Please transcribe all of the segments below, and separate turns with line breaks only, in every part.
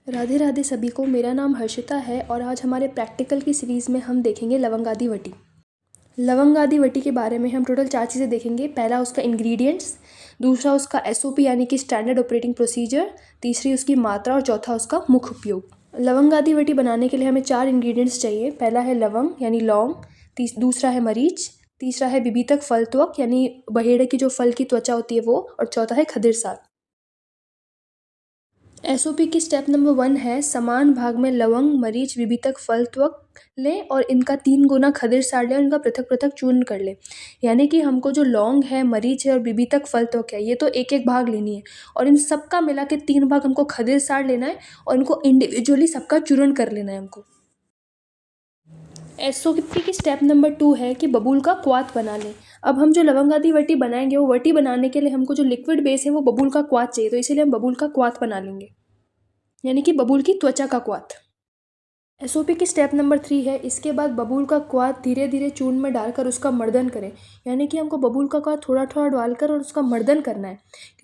राधे राधे सभी को। मेरा नाम हर्षिता है और आज हमारे प्रैक्टिकल की सीरीज़ में हम देखेंगे लवंगादी वटी। लवंगादी वटी के बारे में हम टोटल 4 चीज़ें देखेंगे। पहला उसका इंग्रेडिएंट्स, दूसरा उसका एसओपी यानी कि स्टैंडर्ड ऑपरेटिंग प्रोसीजर, तीसरी उसकी मात्रा और चौथा उसका मुख्य उपयोग। लवंगादी वटी बनाने के लिए हमें 4 इंग्रेडिएंट्स चाहिए। पहला है लवंग यानी लौंग, दूसरा है मरीच, तीसरा है विभितक फल त्वक यानी बहेड़े की जो फल की त्वचा होती है वो, और चौथा है खदिर साग। एसओपी की स्टेप नंबर 1 है समान भाग में लवंग, मरीच, विभितक फल त्वक लें और इनका 3 गुना खदिर साड़ लें और इनका पृथक पृथक चूर्ण कर लें। यानी कि हमको जो लौंग है, मरीच है और विभितक फल त्वक है, ये तो एक एक भाग लेनी है और इन सबका मिला के 3 भाग हमको खदिर साड़ लेना है और इनको इंडिविजुअली सबका चूर्ण कर लेना है हमको। एसओपी की स्टेप नंबर 2 है कि बबूल का क्वाथ बना लें। अब हम जो लवंगादी वटी बनाएंगे वो वटी बनाने के लिए हमको जो लिक्विड बेस है वो बबूल का क्वाथ चाहिए, तो इसीलिए हम बबूल का क्वाथ बना लेंगे यानी कि बबूल की त्वचा का क्वाथ। एसओपी की स्टेप नंबर 3 है इसके बाद बबूल का क्वाथ धीरे धीरे चूर्ण में डालकर उसका मर्दन करें। यानी कि हमको बबूल का क्वाथ थोड़ा थोड़ा डालकर और उसका मर्दन करना है।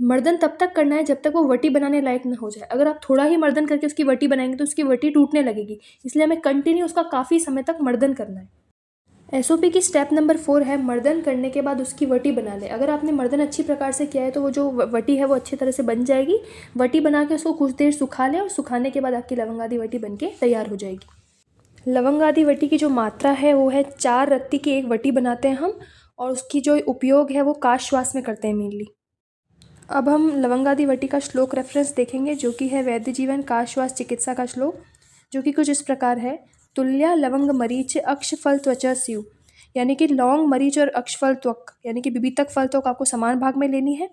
मर्दन तब तक करना है जब तक वो वटी बनाने लायक न हो जाए। अगर आप थोड़ा ही मर्दन करके उसकी वटी बनाएंगे तो उसकी वटी टूटने लगेगी, इसलिए हमें कंटिन्यू उसका काफ़ी समय तक मर्दन करना है। एसओपी की स्टेप नंबर 4 है मर्दन करने के बाद उसकी वटी बना लें। अगर आपने मर्दन अच्छी प्रकार से किया है तो वो जो वटी है वो अच्छी तरह से बन जाएगी। वटी बना के उसको कुछ देर सुखा लें और सुखाने के बाद आपकी लवंगादी वटी बनके तैयार हो जाएगी। लवंगादी वटी की जो मात्रा है वो है 4 रत्ती की एक वटी बनाते हैं हम, और उसकी जो उपयोग है वो काश श्वास में करते हैं मेनली। अब हम लवंगादी वटी का श्लोक रेफरेंस देखेंगे जो कि है वैद्य जीवन काश श्वास चिकित्सा का श्लोक, जो कि कुछ इस प्रकार है। तुल्या लवंग मरीच अक्षफल त्वचा स्यु, यानी कि लौंग, मरीच और अक्षफल त्वक यानी कि विभितक फल त्वक आपको समान भाग में लेनी है।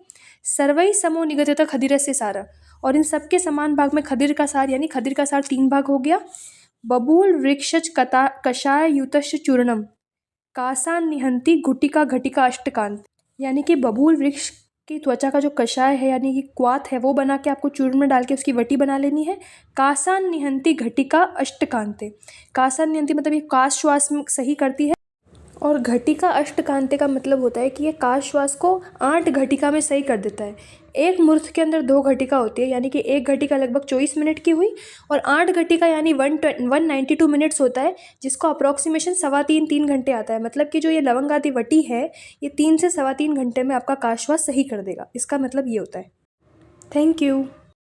सर्वई समो निगदित खदिर से सारा, और इन सबके समान भाग में खदिर का सार यानी खदिर का सार 3 भाग हो गया। बबूल वृक्षच कषाय युतश्च चूर्णम कासान निहंती घुटिका घटिका अष्टकांत, यानी कि बबूल वृक्ष की त्वचा का जो कषाय है यानी कि क्वाथ है वो बना के आपको चूर्ण में डाल के उसकी वटी बना लेनी है। कासान निहंती घटिका अष्टकांते, कासान निहंती मतलब ये काश श्वास में सही करती है, और घटिका अष्टकांते का मतलब होता है कि ये काश श्वास को 8 घटिका में सही कर देता है। एक मूर्त के अंदर 2 घटिका होती है, यानी कि एक घटिका लगभग 24 मिनट की हुई और 8 घटिका यानी 192 मिनट्स होता है, जिसको अप्रॉक्सीमेशन 3.25-3 घंटे आता है। मतलब कि जो ये लवंगादी वटी है ये 3 से 3.25 घंटे में आपका काश श्वास सही कर देगा। इसका मतलब ये होता है। Thank you.